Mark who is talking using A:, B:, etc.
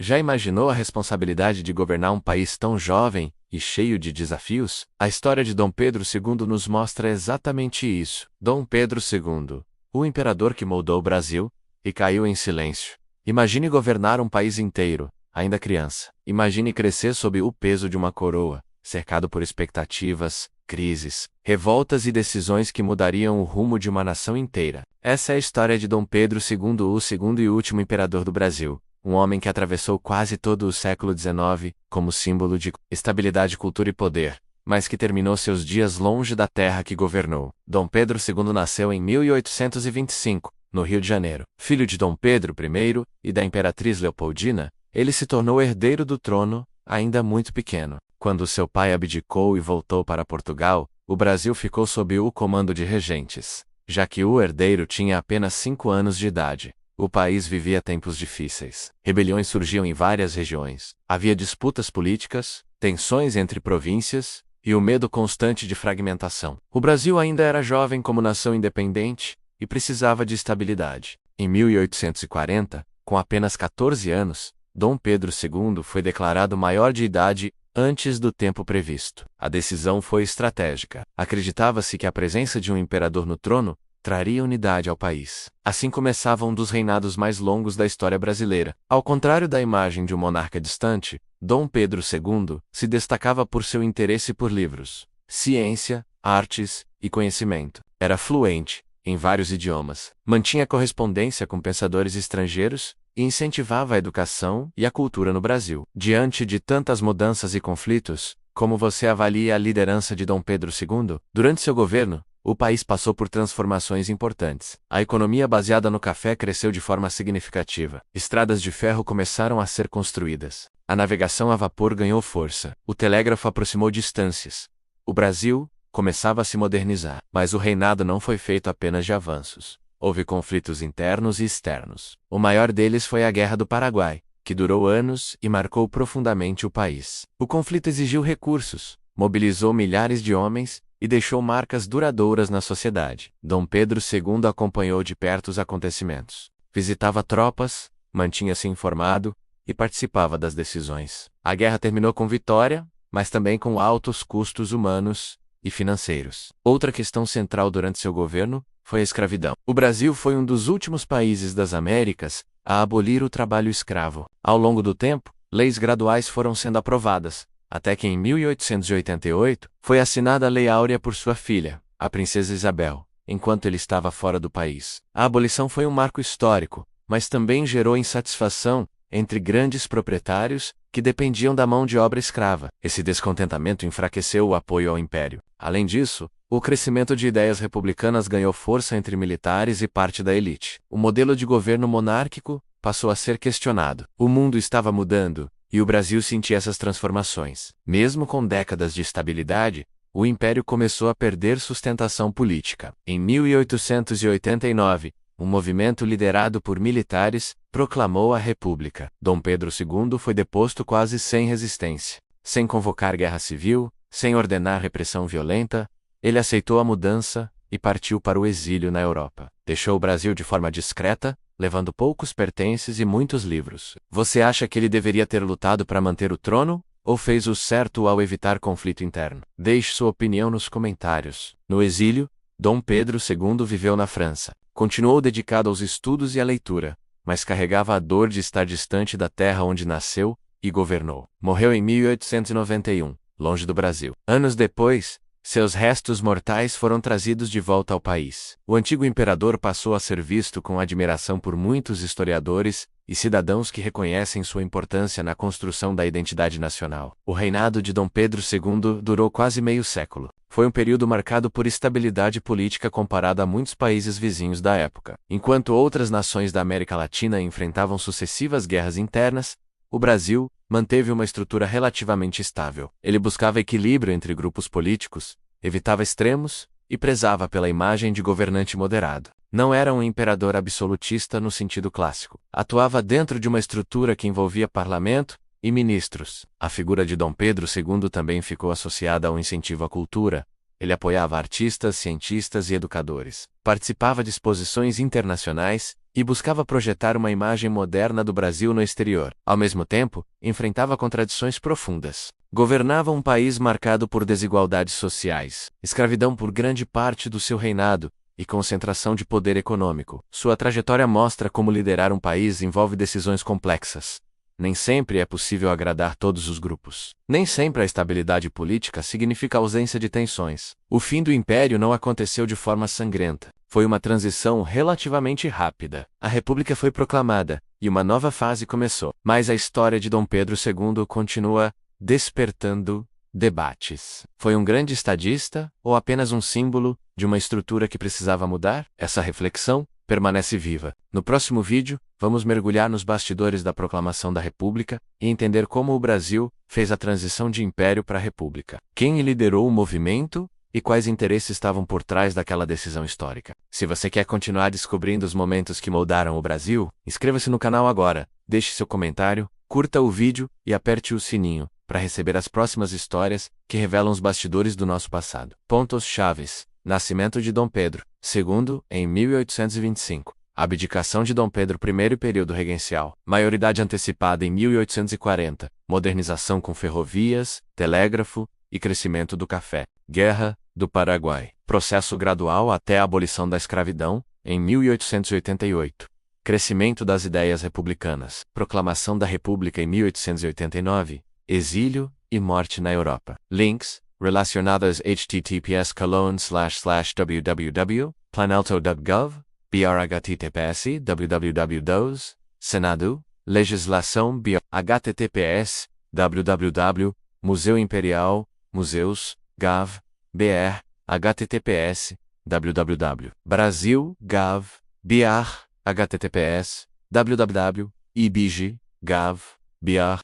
A: Já imaginou a responsabilidade de governar um país tão jovem e cheio de desafios? A história de Dom Pedro II nos mostra exatamente isso. Dom Pedro II, o imperador que moldou o Brasil e caiu em silêncio. Imagine governar um país inteiro, ainda criança. Imagine crescer sob o peso de uma coroa, cercado por expectativas, crises, revoltas e decisões que mudariam o rumo de uma nação inteira. Essa é a história de Dom Pedro II, o segundo e último imperador do Brasil. Um homem que atravessou quase todo o século XIX como símbolo de estabilidade, cultura e poder, mas que terminou seus dias longe da terra que governou. Dom Pedro II nasceu em 1825, no Rio de Janeiro. Filho de Dom Pedro I e da imperatriz Leopoldina, ele se tornou herdeiro do trono, ainda muito pequeno. Quando seu pai abdicou e voltou para Portugal, o Brasil ficou sob o comando de regentes. Já que o herdeiro tinha apenas 5 anos de idade, o país vivia tempos difíceis. Rebeliões surgiam em várias regiões. Havia disputas políticas, tensões entre províncias e o medo constante de fragmentação. O Brasil ainda era jovem como nação independente e precisava de estabilidade. Em 1840, com apenas 14 anos, Dom Pedro II foi declarado maior de idade antes do tempo previsto. A decisão foi estratégica. Acreditava-se que a presença de um imperador no trono traria unidade ao país. Assim começava um dos reinados mais longos da história brasileira. Ao contrário da imagem de um monarca distante, Dom Pedro II se destacava por seu interesse por livros, ciência, artes e conhecimento. Era fluente em vários idiomas, mantinha correspondência com pensadores estrangeiros e incentivava a educação e a cultura no Brasil. Diante de tantas mudanças e conflitos, como você avalia a liderança de Dom Pedro II? Durante seu governo, o país passou por transformações importantes. A economia baseada no café cresceu de forma significativa. Estradas de ferro começaram a ser construídas. A navegação a vapor ganhou força. O telégrafo aproximou distâncias. O Brasil começava a se modernizar. Mas o reinado não foi feito apenas de avanços. Houve conflitos internos e externos. O maior deles foi a Guerra do Paraguai, que durou anos e marcou profundamente o país. O conflito exigiu recursos, mobilizou milhares de homens e deixou marcas duradouras na sociedade. Dom Pedro II acompanhou de perto os acontecimentos. Visitava tropas, mantinha-se informado e participava das decisões. A guerra terminou com vitória, mas também com altos custos humanos e financeiros. Outra questão central durante seu governo foi a escravidão. O Brasil foi um dos últimos países das Américas a abolir o trabalho escravo. Ao longo do tempo, leis graduais foram sendo aprovadas, até que em 1888 foi assinada a Lei Áurea por sua filha, a princesa Isabel, enquanto ele estava fora do país. A abolição foi um marco histórico, mas também gerou insatisfação entre grandes proprietários que dependiam da mão de obra escrava. Esse descontentamento enfraqueceu o apoio ao império. Além disso, o crescimento de ideias republicanas ganhou força entre militares e parte da elite. O modelo de governo monárquico passou a ser questionado. O mundo estava mudando, e o Brasil sentia essas transformações. Mesmo com décadas de estabilidade, o império começou a perder sustentação política. Em 1889, um movimento liderado por militares proclamou a República. Dom Pedro II foi deposto quase sem resistência. Sem convocar guerra civil, sem ordenar repressão violenta, ele aceitou a mudança e partiu para o exílio na Europa. Deixou o Brasil de forma discreta, levando poucos pertences e muitos livros. Você acha que ele deveria ter lutado para manter o trono, ou fez o certo ao evitar conflito interno? Deixe sua opinião nos comentários. No exílio, Dom Pedro II viveu na França. Continuou dedicado aos estudos e à leitura, mas carregava a dor de estar distante da terra onde nasceu e governou. Morreu em 1891, longe do Brasil. Anos depois, seus restos mortais foram trazidos de volta ao país. O antigo imperador passou a ser visto com admiração por muitos historiadores e cidadãos que reconhecem sua importância na construção da identidade nacional. O reinado de Dom Pedro II durou quase meio século. Foi um período marcado por estabilidade política comparado a muitos países vizinhos da época. Enquanto outras nações da América Latina enfrentavam sucessivas guerras internas, o Brasil manteve uma estrutura relativamente estável. Ele buscava equilíbrio entre grupos políticos, evitava extremos e prezava pela imagem de governante moderado. Não era um imperador absolutista no sentido clássico. Atuava dentro de uma estrutura que envolvia parlamento e ministros. A figura de Dom Pedro II também ficou associada ao incentivo à cultura. Ele apoiava artistas, cientistas e educadores. Participava de exposições internacionais e buscava projetar uma imagem moderna do Brasil no exterior. Ao mesmo tempo, enfrentava contradições profundas. Governava um país marcado por desigualdades sociais, escravidão por grande parte do seu reinado e concentração de poder econômico. Sua trajetória mostra como liderar um país envolve decisões complexas. Nem sempre é possível agradar todos os grupos. Nem sempre a estabilidade política significa ausência de tensões. O fim do império não aconteceu de forma sangrenta. Foi uma transição relativamente rápida. A República foi proclamada, e uma nova fase começou. Mas a história de Dom Pedro II continua despertando debates. Foi um grande estadista, ou apenas um símbolo de uma estrutura que precisava mudar? Essa reflexão permanece viva. No próximo vídeo, vamos mergulhar nos bastidores da proclamação da República e entender como o Brasil fez a transição de império para a República. Quem liderou o movimento e quais interesses estavam por trás daquela decisão histórica. Se você quer continuar descobrindo os momentos que moldaram o Brasil, inscreva-se no canal agora, deixe seu comentário, curta o vídeo e aperte o sininho para receber as próximas histórias que revelam os bastidores do nosso passado. Pontos chaves: nascimento de Dom Pedro II em 1825. Abdicação de Dom Pedro I e período regencial. Maioridade antecipada em 1840. Modernização com ferrovias, telégrafo e crescimento do café. Guerra do Paraguai. Processo gradual até a abolição da escravidão, em 1888. Crescimento das ideias republicanas. Proclamação da República em 1889. Exílio e morte na Europa. Links relacionadas: https://www.planalto.gov, https www. Senado, legislação bio, https www. Museu Imperial, Museus, Gav, BR, https www. Brasil, Gav, BR, https www. IBG, Gav, BR.